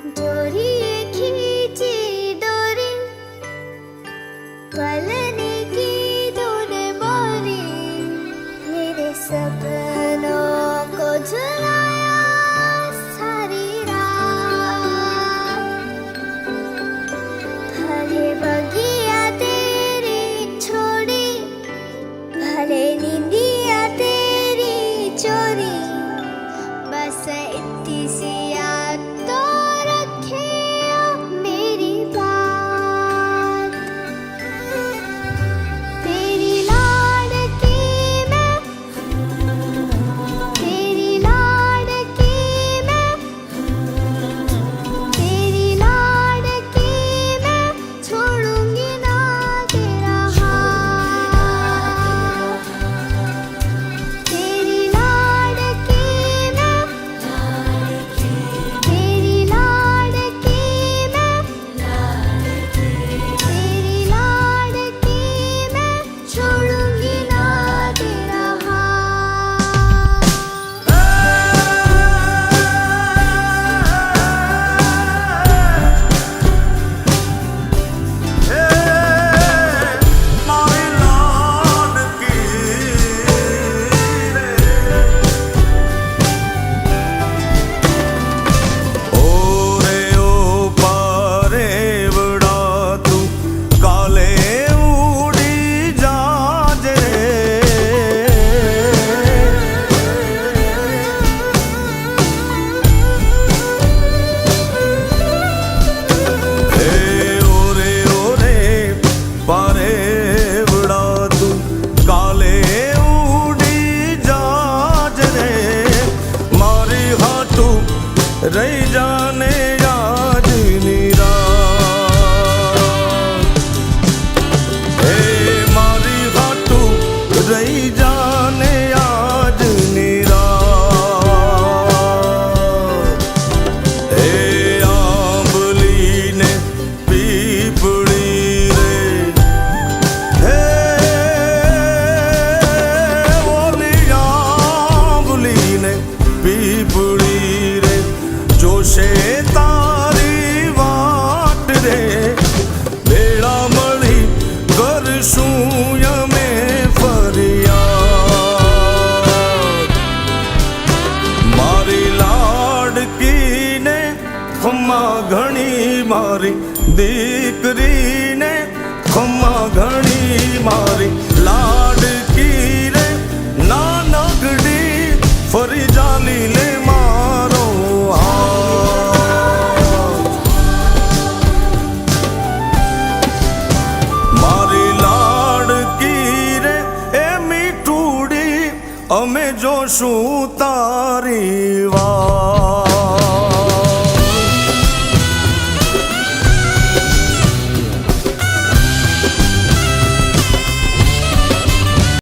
डोरी खींची डोरी पलने की तूने मोरी मेरे सपनों को झुलाया सारी रात भले बगिया तेरी छोड़ी भले नींदिया तेरी चोरी बस इतनी सी याद तो रखे मेरी बात तेरी लाडकी मैं तेरी लाडकी मैं तेरी लाडकी मैं छोड़ूंगी ना तेरा हाथ तेरी लाडकी मैं तेरी लाडकी मैं तेरी लाडकी मैं छोड़ूंगी ना तेरा हाथ रही जाने आज निराश हे मारी हाटू रही जाने आज निराश हे आंबली ने पीपड़ी रे हे ओली आंबली ने पीपड़ी रे जोशे तारी वाट रे बेड़ा मળી કરશું યમે ફરિયાદ મારી લાડકીને ખમ્મા ઘણી મારી દીકરીને ખમ્મા ઘણી મારી લાડકી રે નાનકડી ફરી જાલી લે મારો મારી લાડકી રે એ મીઠુડી અમે જોશું તારી વાત